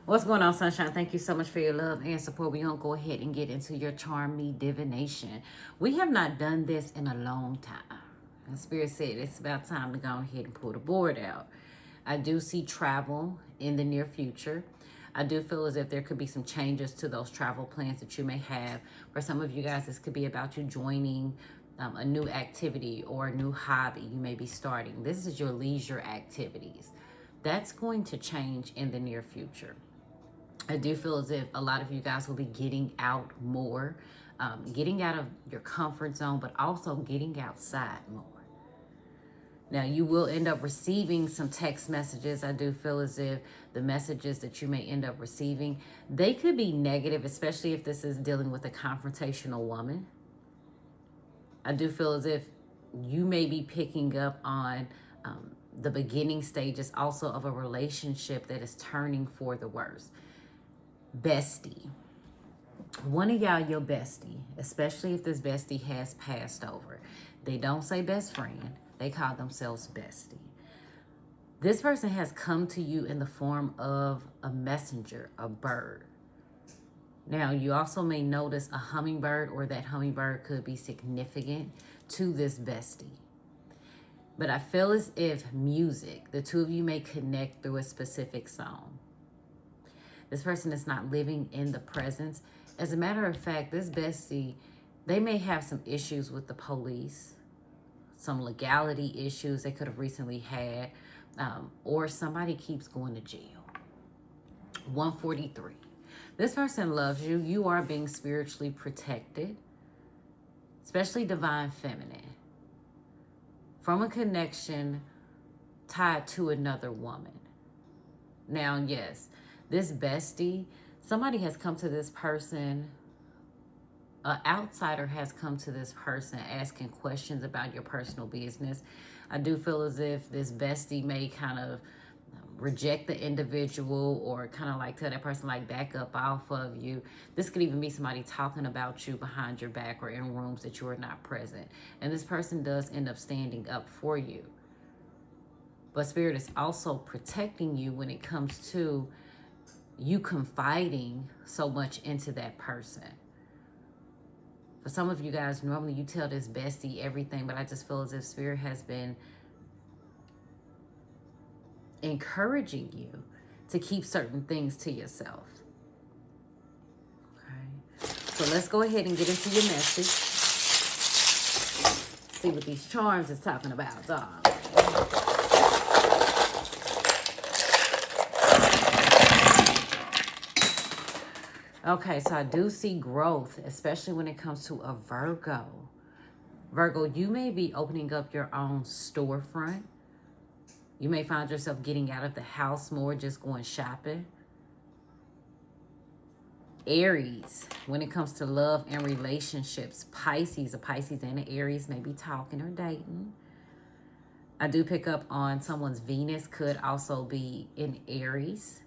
What's going on, Sunshine? Thank you so much for your love and support. We're going to go ahead and get into your Charm Me divination. We have not done this in a long time. And Spirit said it's about time to go ahead and pull the board out. I do see travel in the near future. I do feel as if there could be some changes to those travel plans that you may have. For some of you guys, this could be about you joining a new activity or a new hobby you may be starting. This is your leisure activities. That's going to change in the near future. I do feel as if a lot of you guys will be getting out more, getting out of your comfort zone, but also getting outside more. Now, you will end up receiving some text messages. I do feel as if the messages that you may end up receiving, they could be negative, especially if this is dealing with a confrontational woman. I do feel as if you may be picking up on the beginning stages also of a relationship that is turning for the worse. Bestie. One of y'all your bestie, especially if this bestie has passed over. They don't say best friend, they call themselves bestie. This person has come to you in the form of a messenger, a bird. Now, you also may notice a hummingbird, or that hummingbird could be significant to this bestie. But I feel as if music, the two of you may connect through a specific song. This person is not living in the presence. As a matter of fact, this bestie, they may have some issues with the police, some legality issues they could have recently had, or somebody keeps going to jail. 143. This person loves you. You are being spiritually protected, especially divine feminine, from a connection tied to another woman. Now, yes, this bestie, somebody has come to this person, an outsider has come to this person asking questions about your personal business. I do feel as if this bestie may kind of reject the individual, or kind of like tell that person like back up off of you. This could even be somebody talking about you behind your back or in rooms that you are not present. And this person does end up standing up for you. But Spirit is also protecting you when it comes to you confiding so much into that person. For some of you guys, normally you tell this bestie everything, but I just feel as if Spirit has been encouraging you to keep certain things to yourself. Okay. So let's go ahead and get into your message. See what these charms is talking about, dog. Okay, so I do see growth, especially when it comes to a Virgo. Virgo, you may be opening up your own storefront. You may find yourself getting out of the house more, just going shopping. Aries, when it comes to love and relationships, Pisces, a Pisces and an Aries may be talking or dating. I do pick up on someone's Venus could also be in Aries.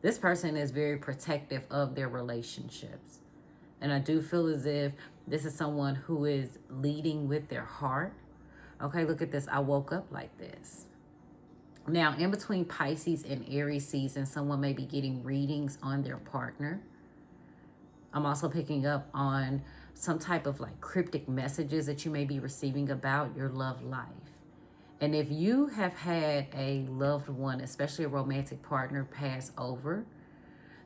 This person is very protective of their relationships. And I do feel as if this is someone who is leading with their heart. Okay, look at this. I woke up like this. Now, in between Pisces and Aries season, someone may be getting readings on their partner. I'm also picking up on some type of like cryptic messages that you may be receiving about your love life. And if you have had a loved one, especially a romantic partner, pass over,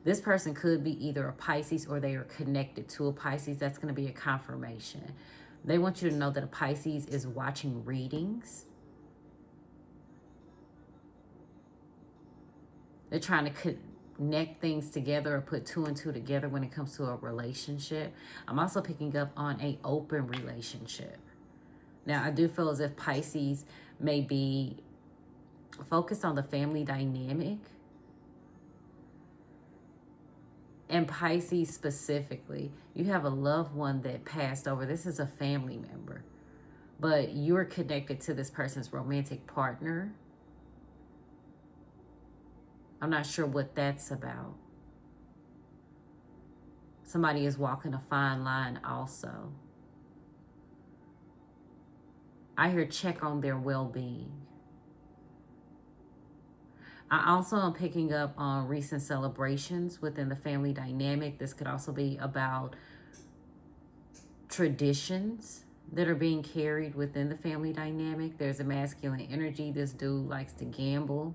this person could be either a Pisces or they are connected to a Pisces. That's going to be a confirmation. They want you to know that a Pisces is watching readings. They're trying to connect things together or put two and two together when it comes to a relationship. I'm also picking up on an open relationship. Now, I do feel as if Pisces may be focused on the family dynamic. And Pisces specifically, you have a loved one that passed over. This is a family member, but you're connected to this person's romantic partner. I'm not sure what that's about. Somebody is walking a fine line also. I hear check on their well-being. I also am picking up on recent celebrations within the family dynamic. This could also be about traditions that are being carried within the family dynamic. There's a masculine energy. This dude likes to gamble.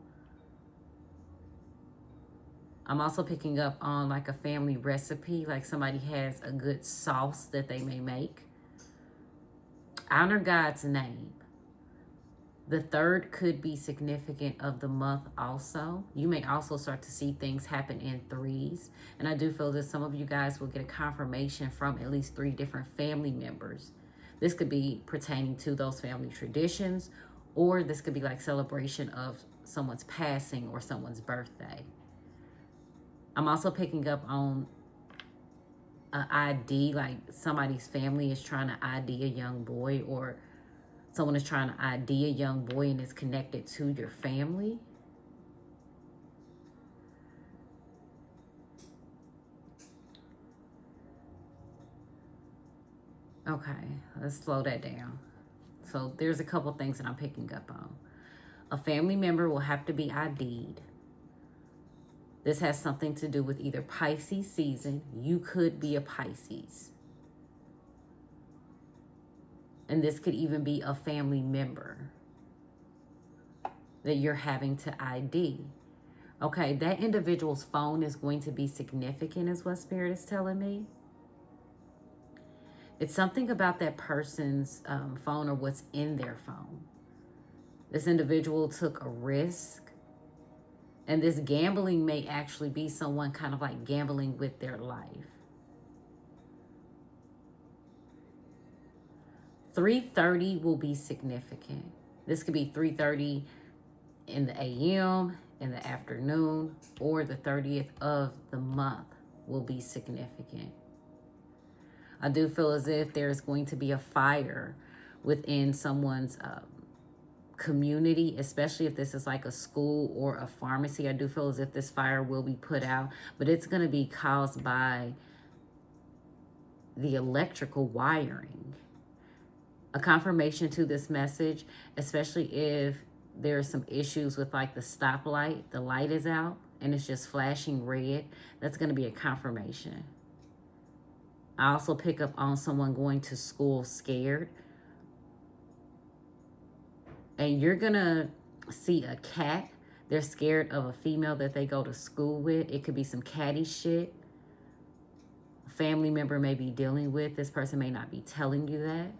I'm also picking up on like a family recipe, like somebody has a good sauce that they may make. Honor God's name. The third could be significant of the month also. You may also start to see things happen in threes. And I do feel that some of you guys will get a confirmation from at least 3 different family members. This could be pertaining to those family traditions, or this could be like celebration of someone's passing or someone's birthday. I'm also picking up on an ID, like somebody's family is trying to ID a young boy, or someone is trying to ID a young boy and is connected to your family. Okay, let's slow that down. So there's a couple things that I'm picking up on. A family member will have to be ID'd. This has something to do with either Pisces season. You could be a Pisces. And this could even be a family member that you're having to ID. Okay, that individual's phone is going to be significant, is what Spirit is telling me. It's something about that person's phone or what's in their phone. This individual took a risk. And this gambling may actually be someone kind of like gambling with their life. 3:30 will be significant. This could be 3:30 in the AM, in the afternoon, or the 30th of the month will be significant. I do feel as if there's going to be a fire within someone's community, especially if this is like a school or a pharmacy. I do feel as if this fire will be put out, but it's going to be caused by the electrical wiring. A confirmation to this message, especially if there are some issues with like the stoplight, the light is out and it's just flashing red, that's going to be a confirmation. I also pick up on someone going to school scared. And you're going to see a cat. They're scared of a female that they go to school with. It could be some catty shit a family member may be dealing with. This person may not be telling you that.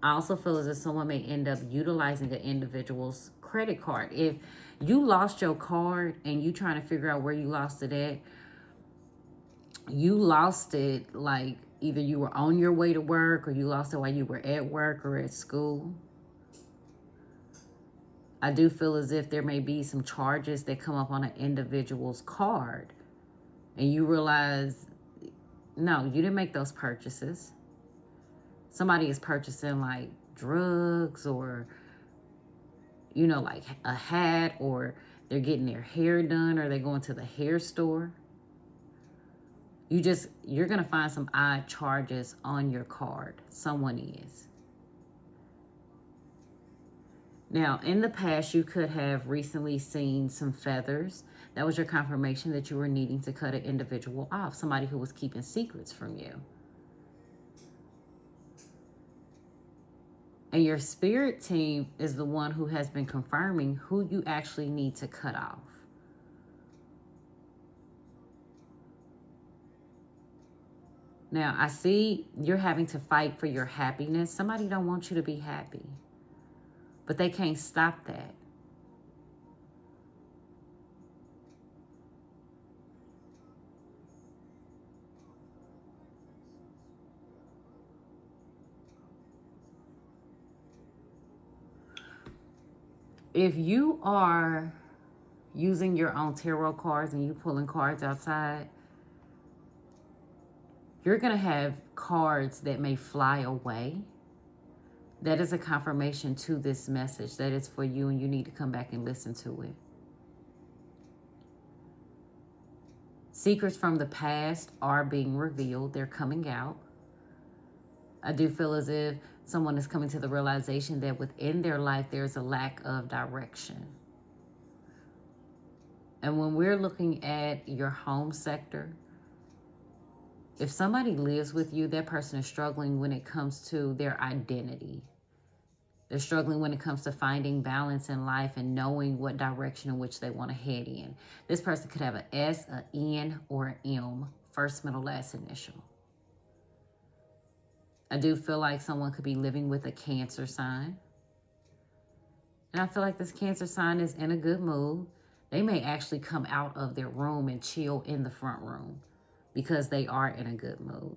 I also feel as if someone may end up utilizing an individual's credit card. If you lost your card and you trying to figure out where you lost it at, you lost it like either you were on your way to work or you lost it while you were at work or at school. I do feel as if there may be some charges that come up on an individual's card and you realize, no, you didn't make those purchases. Somebody is purchasing like drugs or, you know, like a hat, or they're getting their hair done, or they're going to the hair store. You're going to find some odd charges on your card. Someone is. Now, in the past, you could have recently seen some feathers. That was your confirmation that you were needing to cut an individual off, somebody who was keeping secrets from you. And your spirit team is the one who has been confirming who you actually need to cut off. Now, I see you're having to fight for your happiness. Somebody don't want you to be happy, but they can't stop that. If you are using your own tarot cards and you pulling cards outside, you're going to have cards that may fly away. That is a confirmation to this message that it's for you and you need to come back and listen to it. Secrets from the past are being revealed. They're coming out. I do feel as if someone is coming to the realization that within their life, there's a lack of direction. And when we're looking at your home sector, if somebody lives with you, that person is struggling when it comes to their identity. They're struggling when it comes to finding balance in life and knowing what direction in which they want to head in. This person could have an S, an N, or an M, first, middle, last initial. I do feel like someone could be living with a Cancer sign. And I feel like this Cancer sign is in a good mood. They may actually come out of their room and chill in the front room because they are in a good mood.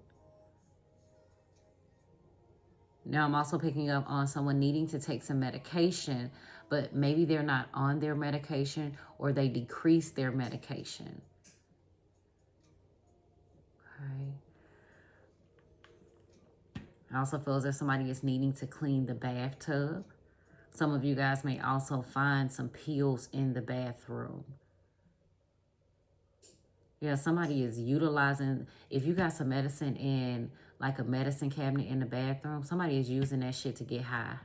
Now, I'm also picking up on someone needing to take some medication, but maybe they're not on their medication or they decrease their medication. Okay. I also feel as if somebody is needing to clean the bathtub. Some of you guys may also find some pills in the bathroom. Yeah, somebody is utilizing, if you got some medicine in like a medicine cabinet in the bathroom, somebody is using that shit to get high.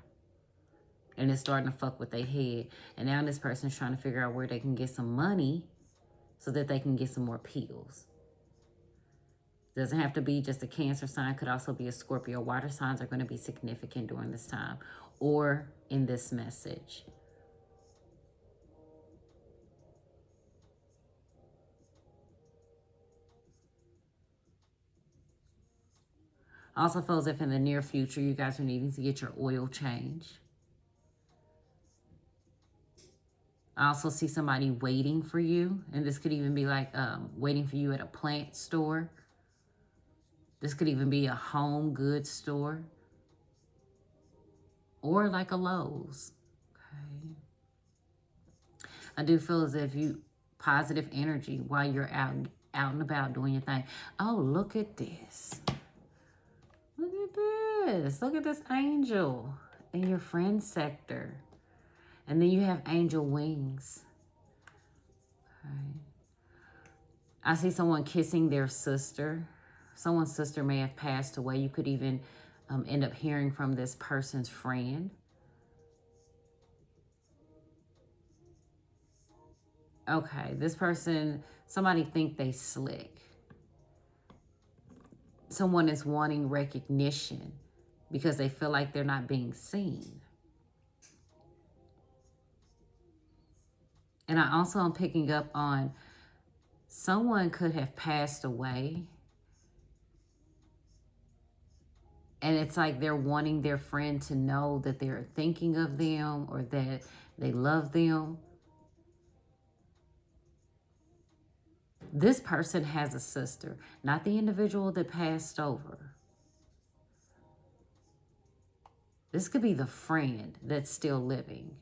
And it's starting to fuck with their head. And now this person is trying to figure out where they can get some money so that they can get some more pills. Doesn't have to be just a Cancer sign. Could also be a Scorpio. Water signs are going to be significant during this time or in this message. Also feels if in the near future you guys are needing to get your oil changed. I also see somebody waiting for you. And this could even be like waiting for you at a plant store. This could even be a home goods store. Or like a Lowe's. Okay. I do feel as if you positive energy while you're out and about doing your thing. Oh, look at this. Look at this. Look at this angel in your friend sector. And then you have angel wings. Okay. I see someone kissing their sister. Someone's sister may have passed away. You could even end up hearing from this person's friend. Okay, this person, somebody think they slick. Someone is wanting recognition because they feel like they're not being seen. And I also am picking up on someone could have passed away. And it's like they're wanting their friend to know that they're thinking of them or that they love them. This person has a sister, not the individual that passed over. This could be the friend that's still living.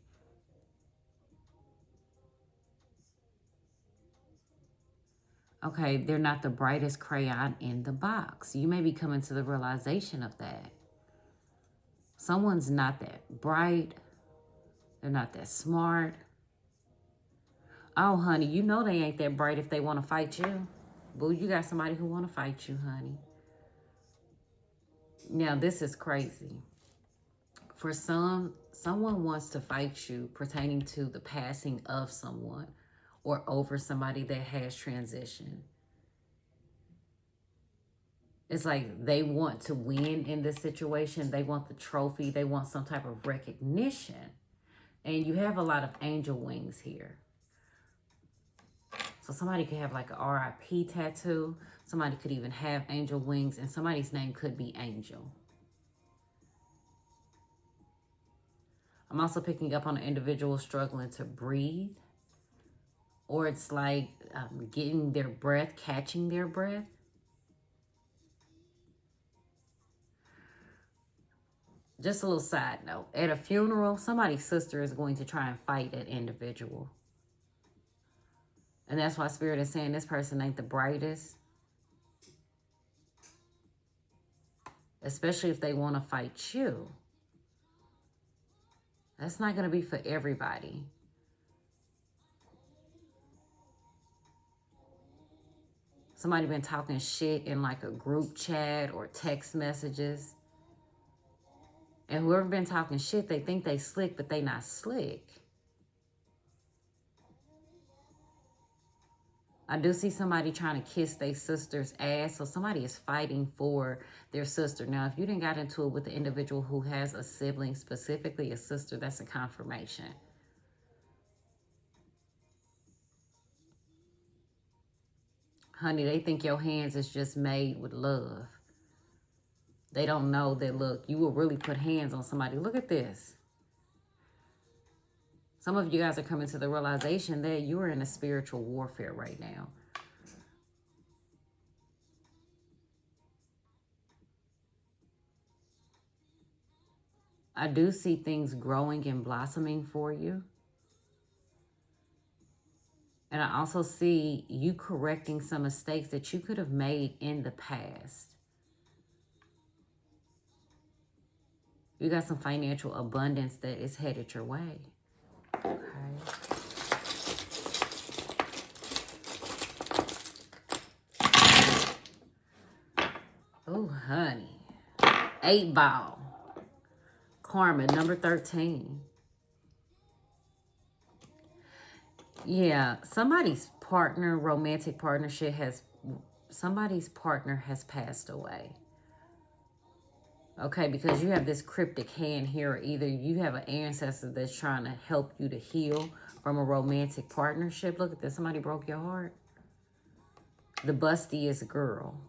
Okay, they're not the brightest crayon in the box. You may be coming to the realization of that. Someone's not that bright. They're not that smart. Oh, honey, you know they ain't that bright if they want to fight you. Boo, you got somebody who want to fight you, honey. Now, this is crazy. For someone wants to fight you pertaining to the passing of someone or over somebody that has transitioned. It's like they want to win in this situation. They want the trophy. They want some type of recognition. And you have a lot of angel wings here. So somebody could have like a RIP tattoo. Somebody could even have angel wings. And somebody's name could be Angel. I'm also picking up on an individual struggling to breathe. Or it's like getting their breath, catching their breath. Just a little side note. At a funeral, somebody's sister is going to try and fight that individual. And that's why Spirit is saying this person ain't the brightest. Especially if they want to fight you. That's not going to be for everybody. Somebody been talking shit in like a group chat or text messages. And whoever been talking shit, they think they slick, but they not slick. I do see somebody trying to kiss their sister's ass. So somebody is fighting for their sister. Now, if you didn't got into it with the individual who has a sibling, specifically a sister, that's a confirmation. Honey, they think your hands is just made with love. They don't know that, look, you will really put hands on somebody. Look at this. Some of you guys are coming to the realization that you are in a spiritual warfare right now. I do see things growing and blossoming for you. And I also see you correcting some mistakes that you could have made in the past. You got some financial abundance that is headed your way. Okay. Oh, honey. 8 ball. Karma, number 13. Yeah, somebody's partner, romantic partnership somebody's partner has passed away. Okay, because you have this cryptic hand here. Either you have an ancestor that's trying to help you to heal from a romantic partnership. Look at this. Somebody broke your heart. The bustiest girl.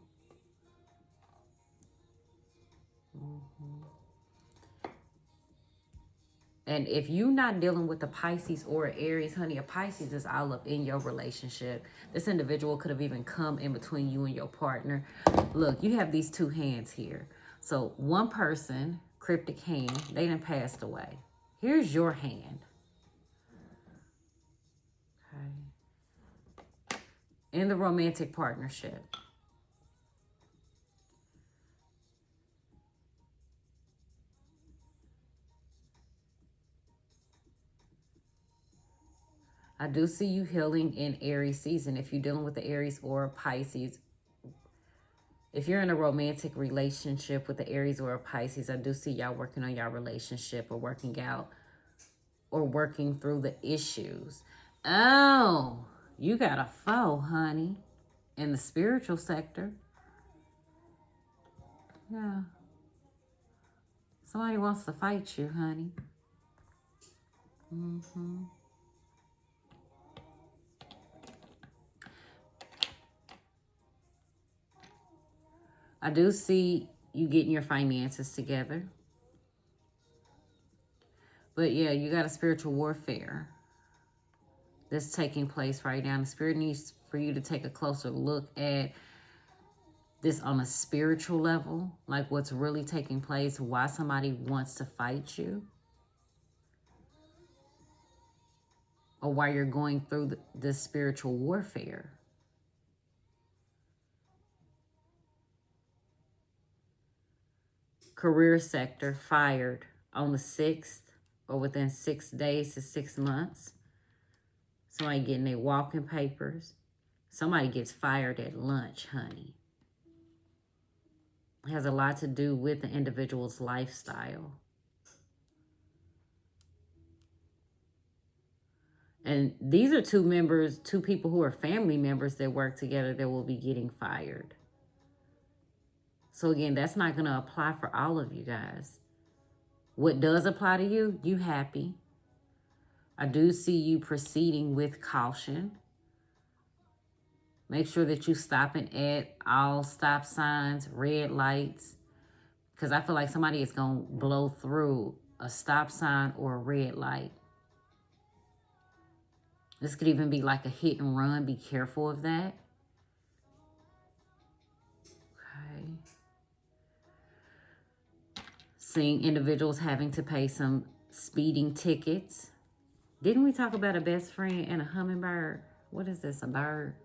And if you're not dealing with a Pisces or an Aries, honey, a Pisces is all up in your relationship. This individual could have even come in between you and your partner. Look, you have these 2 hands here. So one person, cryptic hand, they done passed away. Here's your hand. Okay. In the romantic partnership. I do see you healing in Aries season. If you're dealing with the Aries or Pisces, if you're in a romantic relationship with the Aries or a Pisces, I do see y'all working on y'all relationship or working out or working through the issues. Oh, you got a foe, honey, in the spiritual sector. Yeah. Somebody wants to fight you, honey. Mm-hmm. I do see you getting your finances together. But yeah, you got a spiritual warfare that's taking place right now. The spirit needs for you to take a closer look at this on a spiritual level, like what's really taking place, why somebody wants to fight you, or why you're going through this spiritual warfare. Career sector, fired on the 6th or within 6 days to 6 months. Somebody getting their walking papers. Somebody gets fired at lunch, honey. It has a lot to do with the individual's lifestyle. And these are 2 people who are family members that work together that will be getting fired. So again, that's not going to apply for all of you guys. What does apply to you, you happy. I do see you proceeding with caution. Make sure that you stopping at all stop signs, red lights. Because I feel like somebody is going to blow through a stop sign or a red light. This could even be like a hit and run. Be careful of that. Okay. Seeing individuals having to pay some speeding tickets. Didn't we talk about a best friend and a hummingbird? What is this, a bird?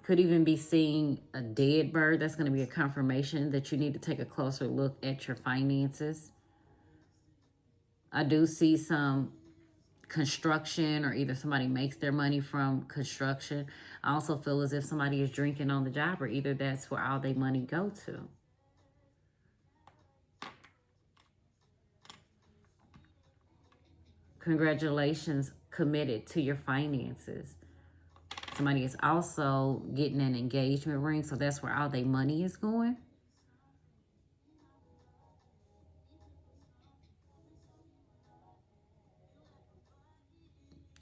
Could even be seeing a dead bird. That's going to be a confirmation that you need to take a closer look at your finances. I do see some construction, or either somebody makes their money from construction. I also feel as if somebody is drinking on the job, or either that's where all their money go to. Congratulations, committed to your finances. Somebody is also getting an engagement ring, so that's where all their money is going.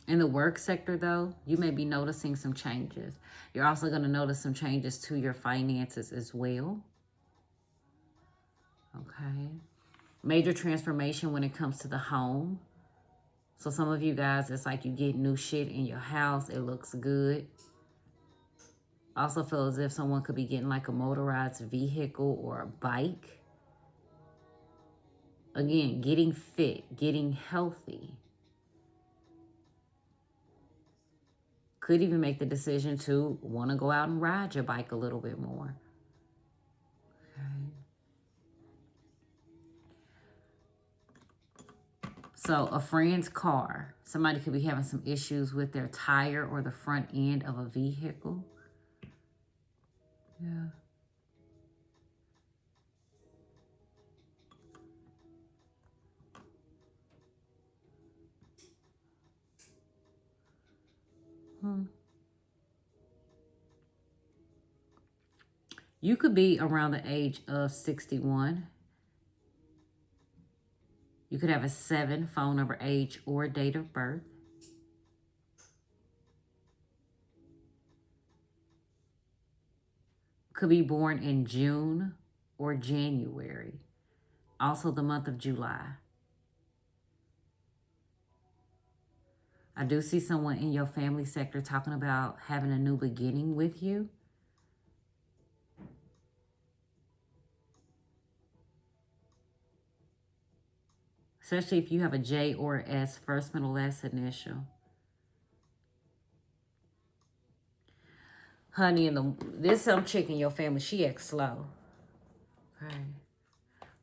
In the work sector, though, you may be noticing some changes. You're also going to notice some changes to your finances as well. Okay. Major transformation when it comes to the home. So some of you guys, it's like you get new shit in your house. It looks good. Also feel as if someone could be getting like a motorized vehicle or a bike. Again, getting fit, getting healthy. Could even make the decision to want to go out and ride your bike a little bit more. Okay. So a friend's car. Somebody could be having some issues with their tire or the front end of a vehicle. Yeah. You could be around the age of 61. You could have a 7 phone number, age, or date of birth. Could be born in June or January. Also the month of July. I do see someone in your family sector talking about having a new beginning with you. Especially if you have a J or a S, first, middle, last initial. Honey, there's some chick in your family, she acts slow. Okay.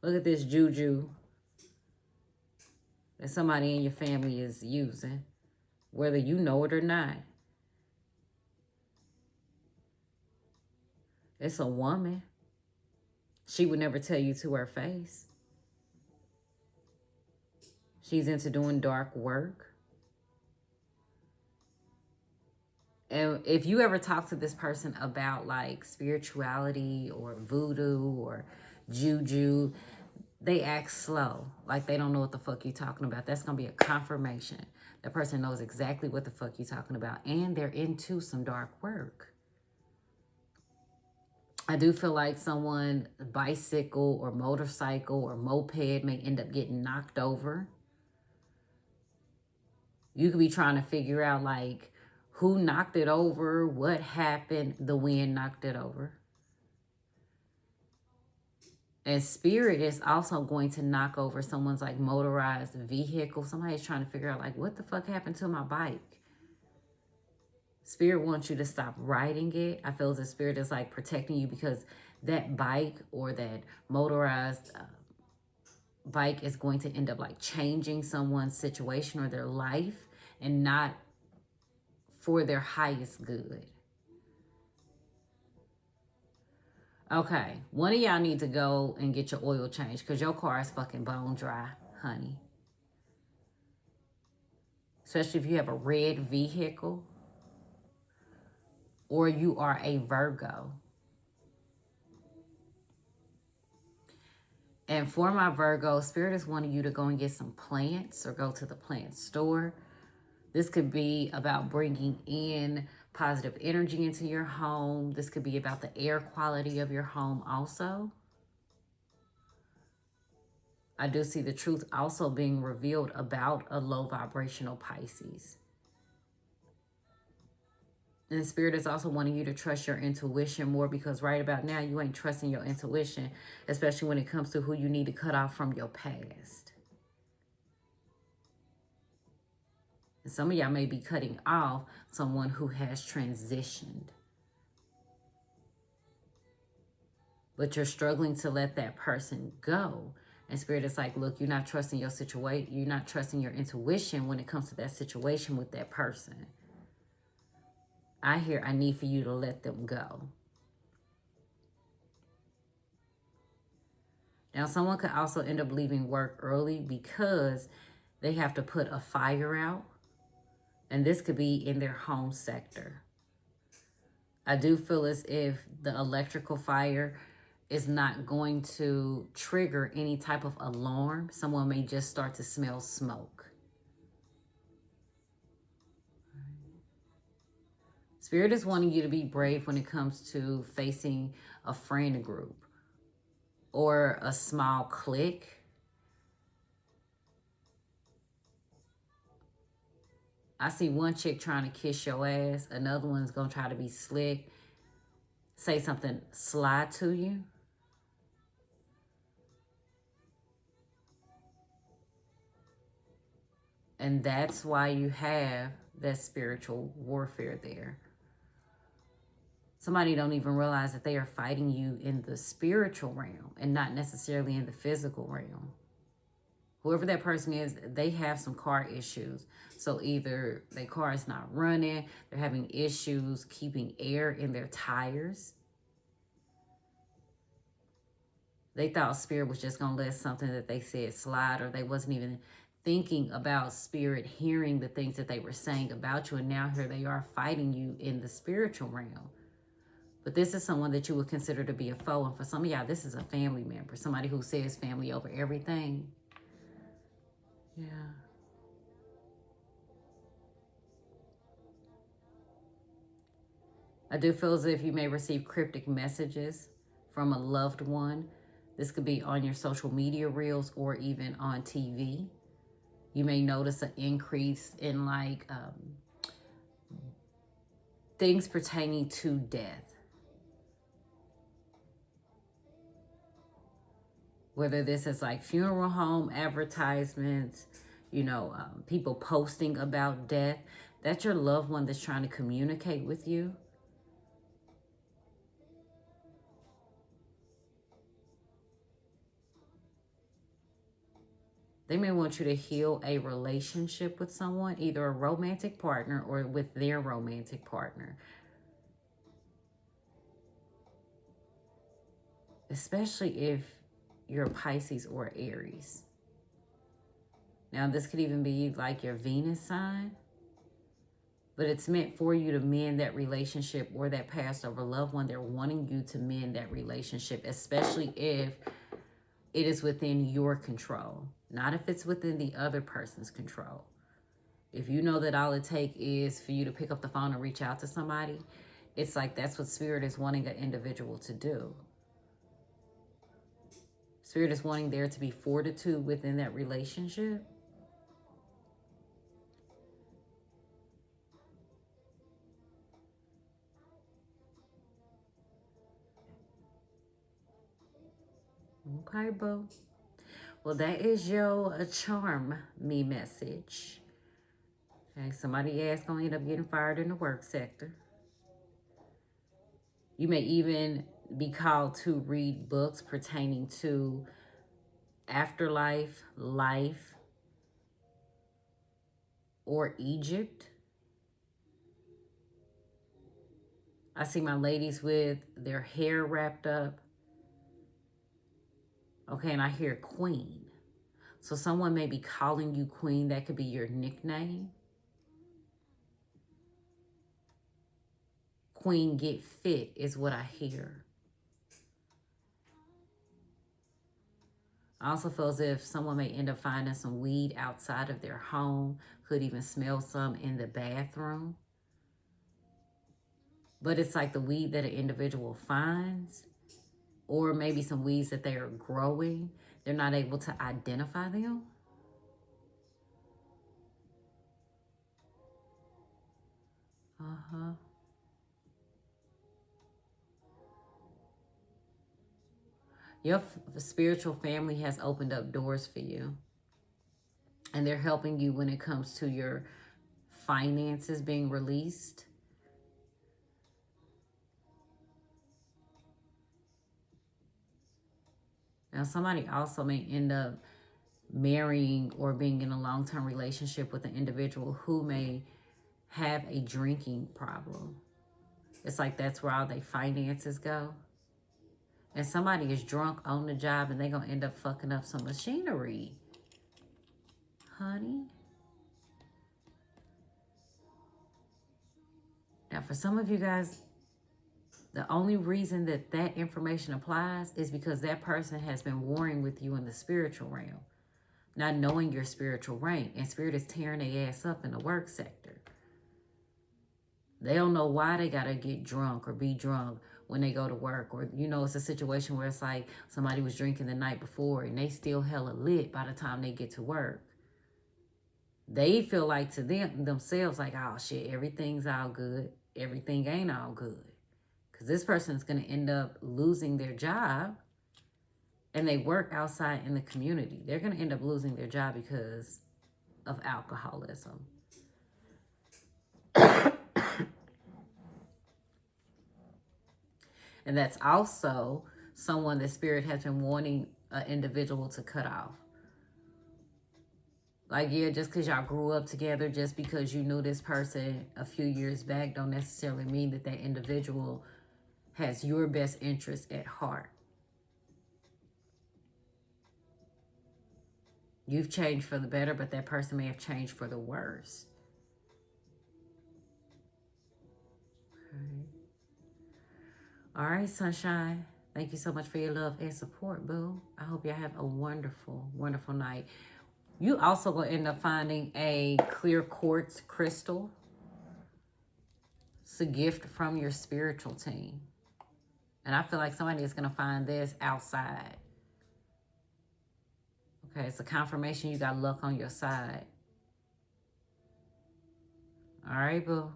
Look at this juju that somebody in your family is using, whether you know it or not. It's a woman. She would never tell you to her face. She's into doing dark work. And if you ever talk to this person about like spirituality or voodoo or juju, they act slow. Like they don't know what the fuck you're talking about. That's going to be a confirmation. The person knows exactly what the fuck you're talking about. And they're into some dark work. I do feel like someone, bicycle or motorcycle or moped may end up getting knocked over. You could be trying to figure out like who knocked it over, what happened, the wind knocked it over. And spirit is also going to knock over someone's like motorized vehicle. Somebody's trying to figure out like what the fuck happened to my bike. Spirit wants you to stop riding it. I feel as if spirit is like protecting you because that bike or that motorized bike is going to end up like changing someone's situation or their life and not for their highest good. Okay, one of y'all need to go and get your oil changed because your car is fucking bone dry, honey. Especially if you have a red vehicle or you are a Virgo. And for my Virgo, Spirit is wanting you to go and get some plants or go to the plant store. This could be about bringing in positive energy into your home. This could be about the air quality of your home also. I do see the truth also being revealed about a low vibrational Pisces. And Spirit is also wanting you to trust your intuition more because right about now you ain't trusting your intuition, especially when it comes to who you need to cut off from your past. And some of y'all may be cutting off someone who has transitioned. But you're struggling to let that person go. And Spirit is like, look, you're not trusting your situation. You're not trusting your intuition when it comes to that situation with that person. I need for you to let them go. Now, someone could also end up leaving work early because They have to put a fire out, and this could be in their home sector. I do feel as if the electrical fire is not going to trigger any type of alarm. Someone may just start to smell smoke. Spirit is wanting you to be brave when it comes to facing a friend group or a small clique. I see one chick trying to kiss your ass. Another one's going to try to be slick, say something sly to you. And that's why you have that spiritual warfare there. Somebody don't even realize that they are fighting you in the spiritual realm and not necessarily in the physical realm. Whoever that person is, they have some car issues. So either their car is not running, they're having issues keeping air in their tires. They thought spirit was just going to let something that they said slide, or they wasn't even thinking about spirit hearing the things that they were saying about you. And now here they are fighting you in the spiritual realm. But this is someone that you would consider to be a foe. And for some of y'all, this is a family member. Somebody who says family over everything. Yeah. I do feel as if you may receive cryptic messages from a loved one. This could be on your social media reels or even on TV. You may notice an increase in things pertaining to death. Whether this is like funeral home advertisements, people posting about death. That's your loved one that's trying to communicate with you. They may want you to heal a relationship with someone, either a romantic partner or with their romantic partner. Especially if you're a Pisces or Aries. Now, this could even be like your Venus sign. But it's meant for you to mend that relationship or that past over loved one. They're wanting you to mend that relationship, especially if it is within your control. Not if it's within the other person's control. If you know that all it takes is for you to pick up the phone and reach out to somebody, it's like that's what Spirit is wanting an individual to do. Spirit is wanting there to be fortitude within that relationship. Okay, boo. Well, that is your charm me message. Okay, somebody ass gonna end up getting fired in the work sector. You may even be called to read books pertaining to afterlife, life, or Egypt. I see my ladies with their hair wrapped up. Okay, and I hear queen. So someone may be calling you queen. That could be your nickname. Queen get fit is what I hear. I also feel as if someone may end up finding some weed outside of their home. Could even smell some in the bathroom. But it's like the weed that an individual finds, or maybe some weeds that they are growing. They're not able to identify them. Uh-huh. Your spiritual family has opened up doors for you. And they're helping you when it comes to your finances being released. Now, somebody also may end up marrying or being in a long-term relationship with an individual who may have a drinking problem. It's like that's where all their finances go. And somebody is drunk on the job and they're going to end up fucking up some machinery. honey. Now, for some of you guys, the only reason that that information applies is because that person has been warring with you in the spiritual realm, not knowing your spiritual rank. And spirit is tearing their ass up in the work sector. They don't know why they got to get drunk or be drunk when they go to work. Or, you know, it's a situation where it's like somebody was drinking the night before and they still hella lit by the time they get to work. They feel like to themselves, like, oh shit, everything's all good. Everything ain't all good. Because this person is going to end up losing their job, and they work outside in the community. They're going to end up losing their job because of alcoholism. And that's also someone that spirit has been wanting an individual to cut off. Like, yeah, just because y'all grew up together, just because you knew this person a few years back, don't necessarily mean that that individual has your best interest at heart. You've changed for the better, but that person may have changed for the worse. Okay. All right, sunshine. Thank you so much for your love and support, boo. I hope y'all have a wonderful, wonderful night. You also will end up finding a clear quartz crystal. It's a gift from your spiritual team. And I feel like somebody is going to find this outside. Okay, it's a confirmation you got luck on your side. All right, boo.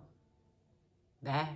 Bye.